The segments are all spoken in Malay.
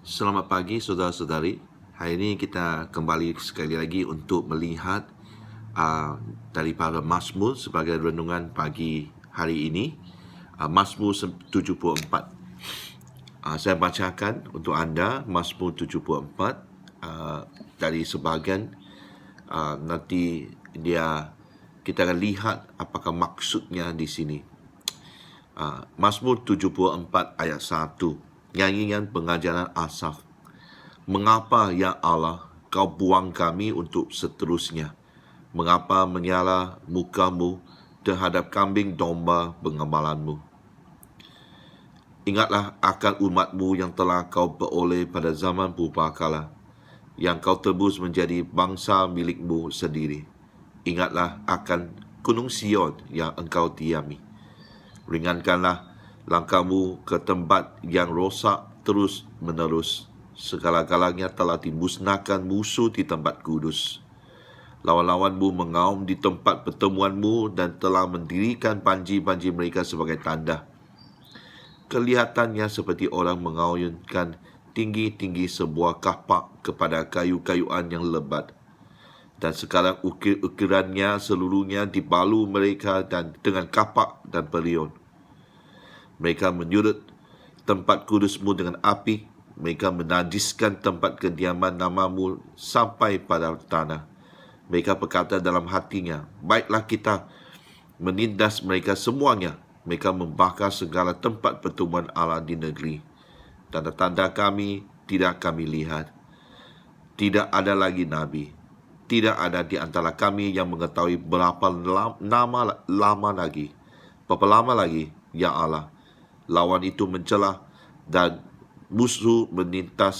Selamat pagi saudara-saudari. Hari ini kita kembali sekali lagi untuk melihat daripada Mazmur sebagai renungan pagi hari ini. Mazmur 74. Saya bacakan untuk anda Mazmur 74 dari sebahagian. Nanti kita akan lihat apakah maksudnya di sini. Mazmur 74 ayat 1. Nyanyian pengajaran Asaf. Mengapa, ya Allah, kau buang kami untuk seterusnya? Mengapa menyala mukamu terhadap kambing domba pengemalanmu? Ingatlah akan umatmu yang telah kau peroleh pada zaman purbakala, yang kau tebus menjadi bangsa milikmu sendiri. Ingatlah akan gunung Sion yang engkau diami. Ringankanlah langkahmu ke tempat yang rosak terus menerus. Segala-galanya telah dimusnahkan musuh di tempat kudus. Lawan-lawanmu mengaum di tempat pertemuanmu dan telah mendirikan panji-panji mereka sebagai tanda. Kelihatannya seperti orang mengayunkan tinggi-tinggi sebuah kapak kepada kayu-kayuan yang lebat. Dan sekarang ukirannya seluruhnya dibalu mereka dan dengan kapak dan periun. Mereka menyurut tempat kudusmu dengan api. Mereka menajiskan tempat kediaman namamu sampai pada tanah. Mereka berkata dalam hatinya, baiklah kita menindas mereka semuanya. Mereka membakar segala tempat pertemuan Allah di negeri. Tanda-tanda kami tidak kami lihat. Tidak ada lagi nabi. Tidak ada di antara kami yang mengetahui berapa lama lagi. Berapa lama lagi, ya Allah. Lawan itu mencelah dan musuh menista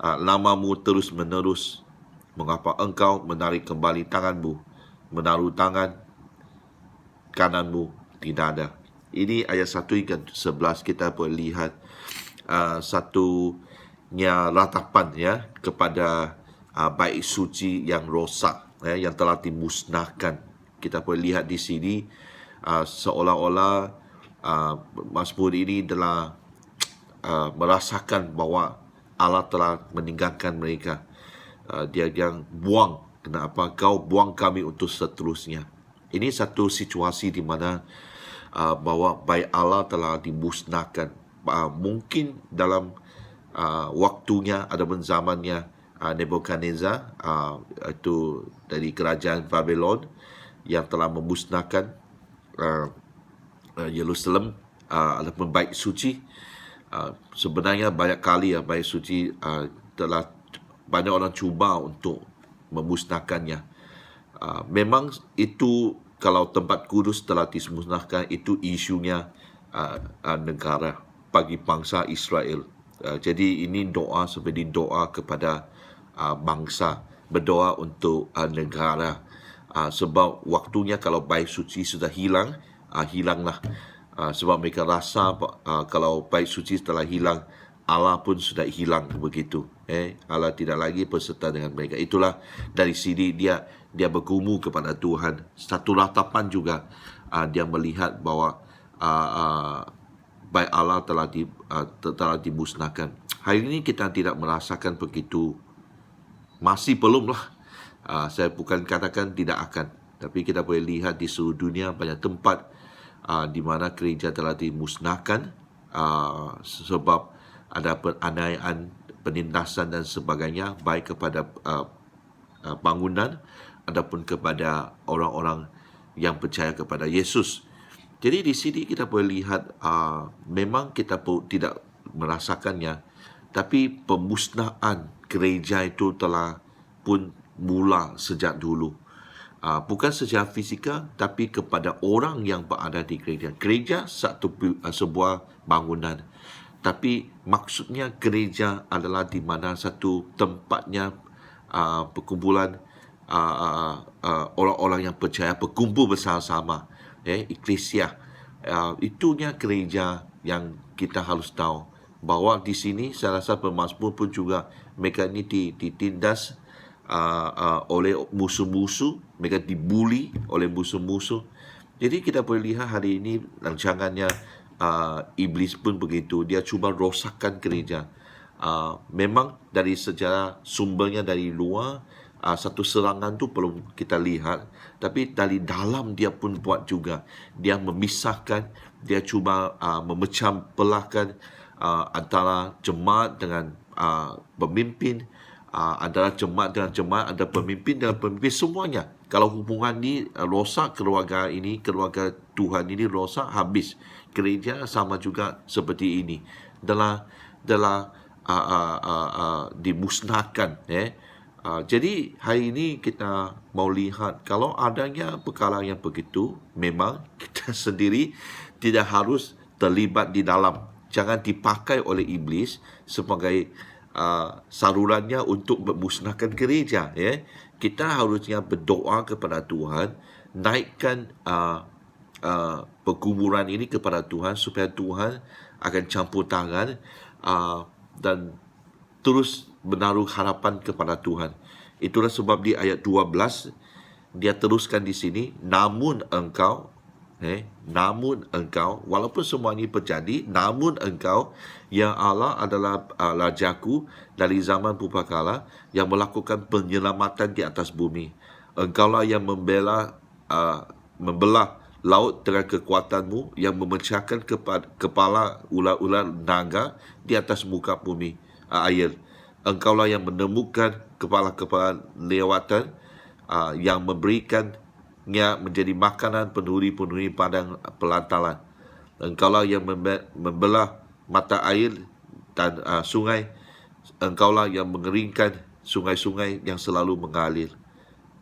namamu terus menerus. Mengapa engkau menarik kembali tanganmu, menaruh tangan kananmu tidak ada. Ini ayat 1 hingga 11 kita boleh lihat satunya ratapan ya kepada bait suci yang rosak yang telah dimusnahkan. Kita boleh lihat di sini seolah-olah Mazmur ini telah merasakan bahawa Allah telah meninggalkan mereka. Dia yang buang, kenapa kau buang kami untuk seterusnya? Ini satu situasi di mana bahawa bait Allah telah dimusnahkan. Mungkin dalam waktunya ataupun zamannya Nebukadnezar, itu dari kerajaan Babylon yang telah memusnahkan Yerusalem ataupun bait suci. Sebenarnya banyak kali bait suci telah banyak orang cuba untuk memusnahkannya. Memang itu kalau tempat kudus telah dimusnahkan, itu isunya negara bagi bangsa Israel. Jadi ini doa seperti doa kepada bangsa, berdoa untuk negara. Sebab waktunya kalau bait suci sudah hilang, hilanglah. Sebab mereka rasa kalau bait suci telah hilang, Allah pun sudah hilang begitu. Allah tidak lagi berserta dengan mereka. Itulah dari sini dia bergumul kepada Tuhan. Satu ratapan juga dia melihat bahawa bait Allah telah dimusnahkan. Hari ini kita tidak merasakan begitu. Masih belumlah. Saya bukan katakan tidak akan, tapi kita boleh lihat di seluruh dunia banyak tempat di mana gereja telah dimusnahkan sebab ada penganiayaan, penindasan dan sebagainya, baik kepada bangunan ataupun kepada orang-orang yang percaya kepada Yesus. Jadi di sini kita boleh lihat memang kita tidak merasakannya, tapi pemusnahan gereja itu telah pun mula sejak dulu. Bukan secara fizikal, tapi kepada orang yang berada di gereja. Gereja sebuah bangunan, tapi maksudnya gereja adalah di mana satu tempatnya perkumpulan orang-orang yang percaya berkumpul bersama-sama, eklesia. Itunya gereja yang kita harus tahu bahawa di sini saya rasa pemazmur pun juga mereka ini ditindas oleh musuh-musuh, mereka dibuli oleh musuh-musuh. Jadi kita boleh lihat hari ini rancangannya iblis pun begitu. Dia cuba rosakkan gereja. Memang dari sejarah sumbernya dari luar, satu serangan tu belum kita lihat, tapi dari dalam dia pun buat juga. Dia memisahkan, dia cuba memecah belahkan antara jemaat dengan pemimpin, antara jemaat dengan jemaat, ada pemimpin dengan pemimpin, semuanya. Kalau hubungan ni rosak, keluarga ini, keluarga Tuhan ini rosak, habis. Gereja sama juga seperti ini. Dalam dimusnahkan. Jadi hari ini kita mau lihat kalau adanya perkara yang begitu, memang kita sendiri tidak harus terlibat di dalam. Jangan dipakai oleh iblis sebagai salurannya untuk memusnahkan gereja. Kita harusnya berdoa kepada Tuhan, naikkan pergumulan ini kepada Tuhan supaya Tuhan akan campur tangan dan terus menaruh harapan kepada Tuhan. Itulah sebab di ayat 12 dia teruskan di sini, namun engkau, walaupun semua ini terjadi, namun engkau, ya Allah adalah Rajaku dari zaman purbakala yang melakukan penyelamatan di atas bumi. Engkaulah yang membelah laut dengan kekuatanmu, yang memecahkan kepala ular-ular naga di atas muka bumi air. Engkaulah yang menemukan kepala-kepala lewatan, yang memberikannya menjadi makanan penuri-penuri padang pelantaran. Engkaulah yang membelah mata air dan sungai. Engkaulah yang mengeringkan sungai-sungai yang selalu mengalir.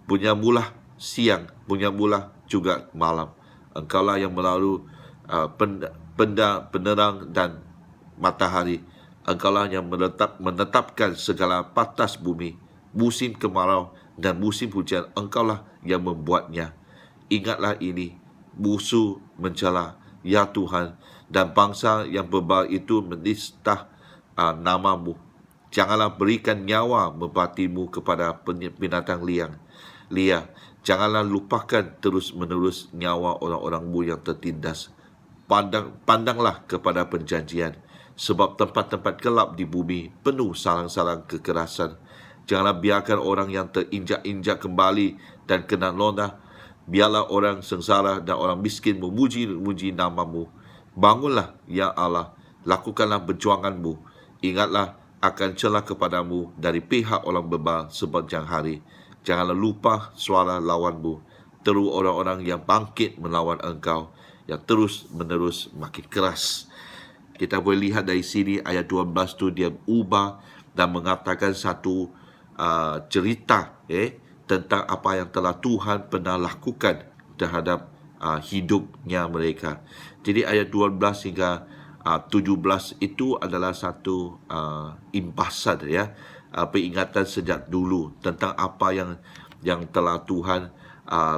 Punyamulah siang, punyamulah juga malam. Engkaulah yang melalui penerang dan matahari. Engkaulah yang menetapkan segala patas bumi, musim kemarau dan musim hujan. Engkaulah yang membuatnya. Ingatlah ini, musuh mencela, ya Tuhan, dan bangsa yang bebal itu menista namamu. Janganlah berikan nyawa merpatimu kepada binatang liar. Janganlah lupakan terus-menerus nyawa orang-orangmu yang tertindas. Pandanglah kepada perjanjian, sebab tempat-tempat gelap di bumi penuh sarang-sarang kekerasan. Janganlah biarkan orang yang terinjak-injak kembali dan kena lonah. Biarlah orang sengsara dan orang miskin memuji namamu. Bangunlah, ya Allah, lakukanlah perjuanganmu. Ingatlah akan celah kepadamu dari pihak orang bebal sepanjang hari. Janganlah lupa suara lawanmu, teru orang-orang yang bangkit melawan engkau, yang terus-menerus makin keras. Kita boleh lihat dari sini ayat 12 tu dia ubah dan mengatakan satu cerita tentang apa yang telah Tuhan pernah lakukan terhadap hidupnya mereka. Jadi ayat 12 hingga 17 itu adalah satu imbasan, peringatan sejak dulu tentang apa yang telah Tuhan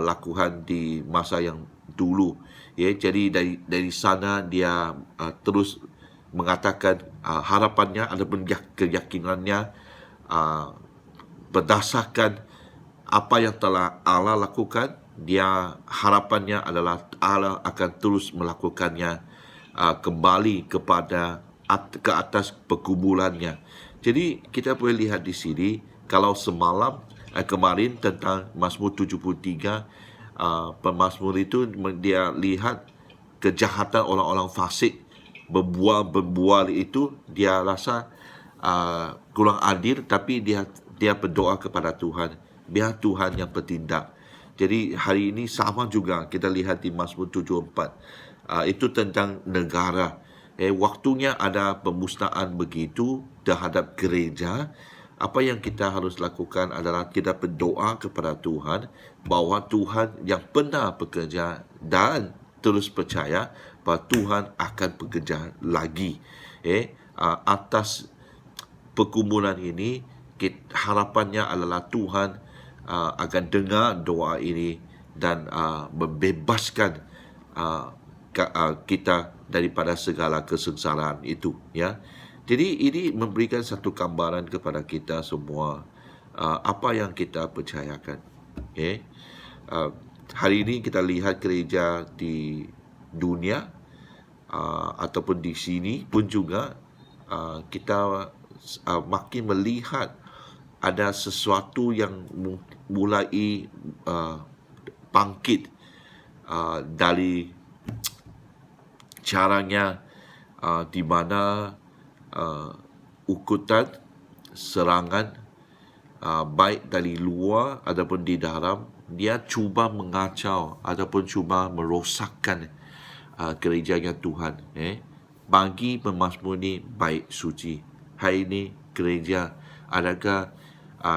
lakukan di masa yang dulu. Jadi dari sana dia terus mengatakan harapannya ataupun keyakinannya berdasarkan apa yang telah Allah lakukan. Dia harapannya adalah Allah akan terus melakukannya kembali ke atas pergumulannya. Jadi kita boleh lihat di sini, kalau semalam kemarin tentang Mazmur 73, pemazmur itu dia lihat kejahatan orang-orang fasik, berbual itu dia rasa kurang adil, tapi dia berdoa kepada Tuhan, biar Tuhan yang bertindak. Jadi hari ini sama juga kita lihat di Mazmur 74, itu tentang negara. Waktunya ada pemusnahan begitu terhadap gereja. Apa yang kita harus lakukan adalah kita berdoa kepada Tuhan bahawa Tuhan yang pernah bekerja dan terus percaya bahawa Tuhan akan bekerja lagi atas pergumulan ini. Harapannya adalah Tuhan akan dengar doa ini dan membebaskan kita daripada segala kesengsaraan itu, Jadi ini memberikan satu gambaran kepada kita semua apa yang kita percayakan. Hari ini kita lihat gereja di dunia ataupun di sini pun juga kita makin melihat ada sesuatu yang mulai bangkit dari caranya di mana ukutan serangan baik dari luar ataupun di dalam, dia cuba mengacau ataupun cuba merosakkan gerejanya Tuhan. Bagi pemazmur ni baik suci. Hari ini gereja, adakah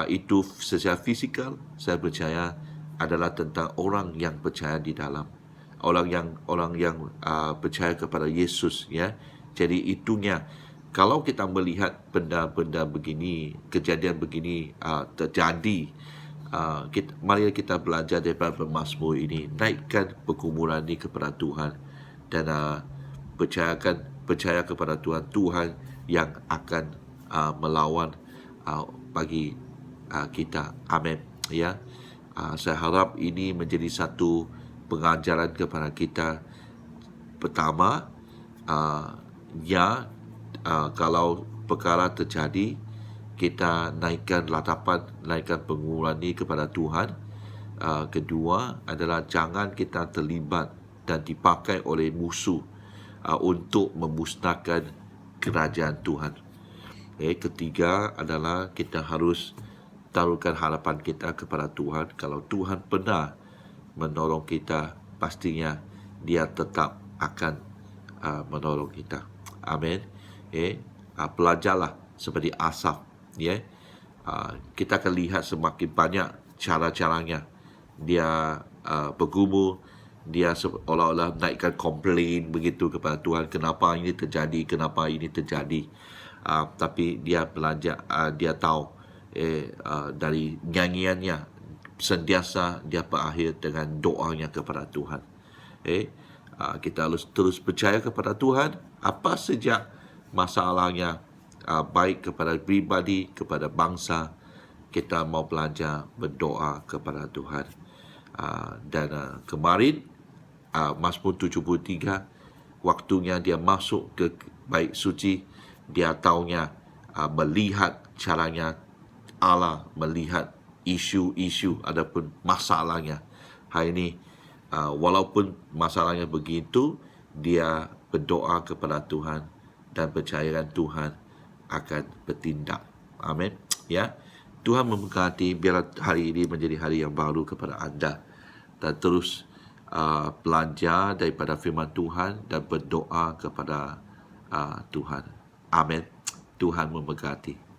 itu secara fizikal? Saya percaya adalah tentang orang yang percaya di dalam, orang yang percaya kepada Yesus, ya. Jadi itunya. Kalau kita melihat benda-benda begini, kejadian begini terjadi, mari kita belajar daripada pemazmur ini, naikkan pergumulan ini kepada Tuhan, dan percaya kepada Tuhan. Tuhan yang akan melawan bagi kita. Amin. Ya, saya harap ini menjadi satu pengajaran kepada kita. Pertama, kalau perkara terjadi, kita naikkan latapan, naikkan pengumuman ini kepada Tuhan. Kedua adalah jangan kita terlibat dan dipakai oleh musuh untuk memusnahkan kerajaan Tuhan. Ketiga adalah kita harus taruhkan harapan kita kepada Tuhan. Kalau Tuhan pernah menolong kita, pastinya Dia tetap akan menolong kita. Amin. Belajarlah seperti Asaf. Kita akan lihat semakin banyak cara-caranya. Dia bergumul, dia seolah-olah naikkan komplain begitu kepada Tuhan. Kenapa ini terjadi? Kenapa ini terjadi? Tapi dia belajar, dia tahu dari nyanyiannya, sentiasa dia berakhir dengan doanya kepada Tuhan. Kita harus terus percaya kepada Tuhan. Apa saja masalahnya, baik kepada pribadi, kepada bangsa, kita mau belajar berdoa kepada Tuhan. Dan kemarin Mazmur 73, waktunya dia masuk ke bait suci, dia taunya melihat caranya Allah melihat isu-isu ataupun masalahnya. Hari ini walaupun masalahnya begitu, dia berdoa kepada Tuhan dan percayakan Tuhan akan bertindak. Amin. Ya, Tuhan memberkati. Biarlah hari ini menjadi hari yang baru kepada anda, dan terus belajar daripada firman Tuhan dan berdoa kepada Tuhan. Amin. Tuhan memberkati.